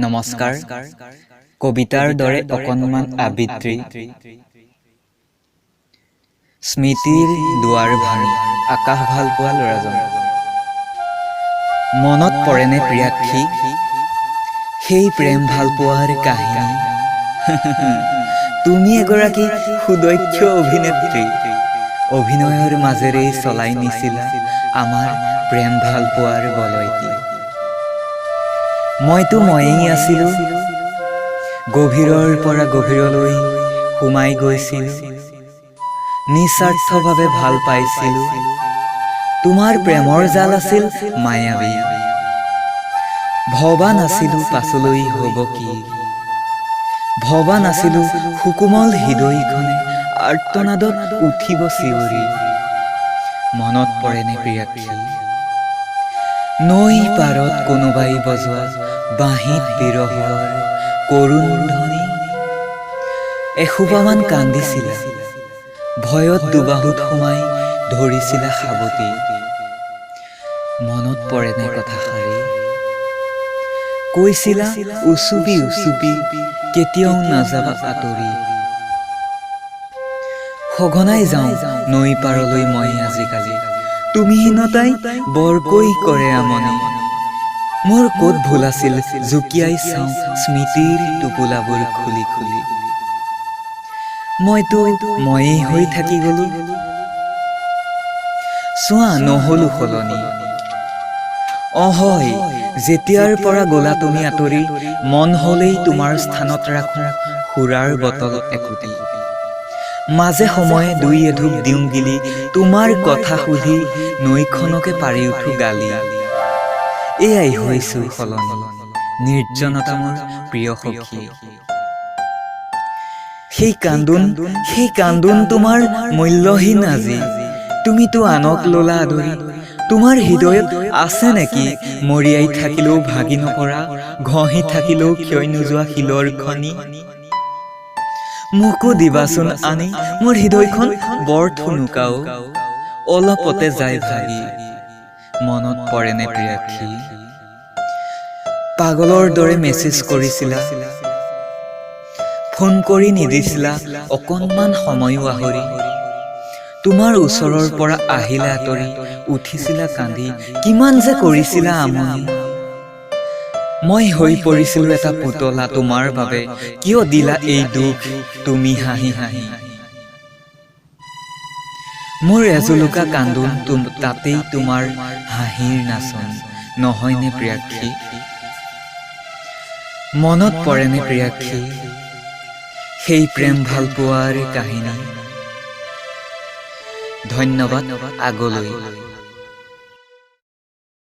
নমস্কাৰ। কবিতাৰ দৰে অকণমান আবৃত্তি। স্মৃতিৰ দুৱাৰ ভাঙি আকাশ ভাল পোৱা ল'ৰাজন। মনত পৰেনে প্ৰিয়াক্ষী সেই প্ৰেম ভাল পোৱাৰ কাহিনী? তুমি এগৰাকী সুদক্ষ অভিনেত্ৰী, অভিনয়ৰ মাজেৰেই চলাই নিছিলা আমাৰ প্ৰেম ভাল পোৱাৰ বলয়টি। মইতো ময়েই আছিলো, গভীৰৰ পৰা গভীৰলৈ সোমাই গৈছিলো, নিস্বাৰ্থভাৱে ভাল পাইছিলো। তোমাৰ প্ৰেমৰ জাল আছিল মায়াবী, ভবা নাছিলো পাছলৈ হব কি, ভবা নাছিলো সুকোমল হৃদয়খনে আৰ্তনাদত উঠিব চিঞৰি। মনত পৰেনে প্ৰিয়াক্ষী নৈ পাৰত কোনোবাই বজোৱা বাঁহীত বিৰহৰ কৰুণ ধ্বনি? এসোপামান কান্দিছিলা, ভয়ত দুবাহুত সোমাই ধৰিছিলা সাৱটি। মনত পৰেনে কথাষাৰি কৈছিলা উচুপি উচুপি কেতিয়াও নাযাবা আঁতৰি? সঘনাই যাওঁ নৈ পাৰলৈ মই আজিকালি, তুমিহীনতাই বৰকৈ কৰে আমনি। মোৰ ক'ত ভুল আছিল জুকিয়াই চাওঁ স্মৃতিৰ টোপোলাবোৰ খুলি খুলি। মইতো ময়েই হৈ থাকি গলো, চোৱা নহলো সলনি। হয়, যেতিয়াৰ পৰা গলা তুমি আঁতৰি, মন হলেই তোমাৰ স্থানত ৰাখো সুৰাৰ বটল একোটি। মাজে সময়ে দুই এঢোক দিওঁ গিলি, তোমাৰ কথা সুধি নৈখনকে পাৰি উঠো গালি। এয়াই হৈছো সলনি, নিৰ্জনতা মোৰ প্ৰিয় সখী। সেই কান্দোন তোমাৰ মূল্যহীন আজি, তুমিতো আনক ললা আদৰি। তোমাৰ হৃদয়ত আছে নেকি মৰিয়াই থাকিলেও ভাগি নপৰা, ঘঁহি থাকিলেও ক্ষয় নোযোৱা শিলৰ খনি? মোকো দিবাচোন আনি, মোৰ হৃদয়খন বৰ থুনুকাও, অলপতে যায় ভাগি। মনত পৰেনে প্ৰিয়াক্ষী পাগলৰ দৰে মেছেজ কৰিছিলা, ফোন কৰি নিদিছিলা অকণমান সময়ো আহৰি? তোমাৰ ওচৰৰ পৰা আহিলে আঁতৰি, উঠিছিলা কান্দি, কিমান যে কৰিছিলা আমনি। মই হৈ পৰিছিলো এটা পুতলা তোমাৰ বাবে, কিয় দিলা এই দুখ তুমি হাঁহি হাঁহি? মোৰ এজুলুকা কান্দোন তাতেই তোমাৰ হাঁহিৰ নাচন, নহয়নে প্ৰিয়াক্ষী? মনত পৰেনে প্ৰিয়াক্ষী সেই প্ৰেম ভাল পোৱাৰ কাহিনী? ধন্যবাদ, আগলৈ।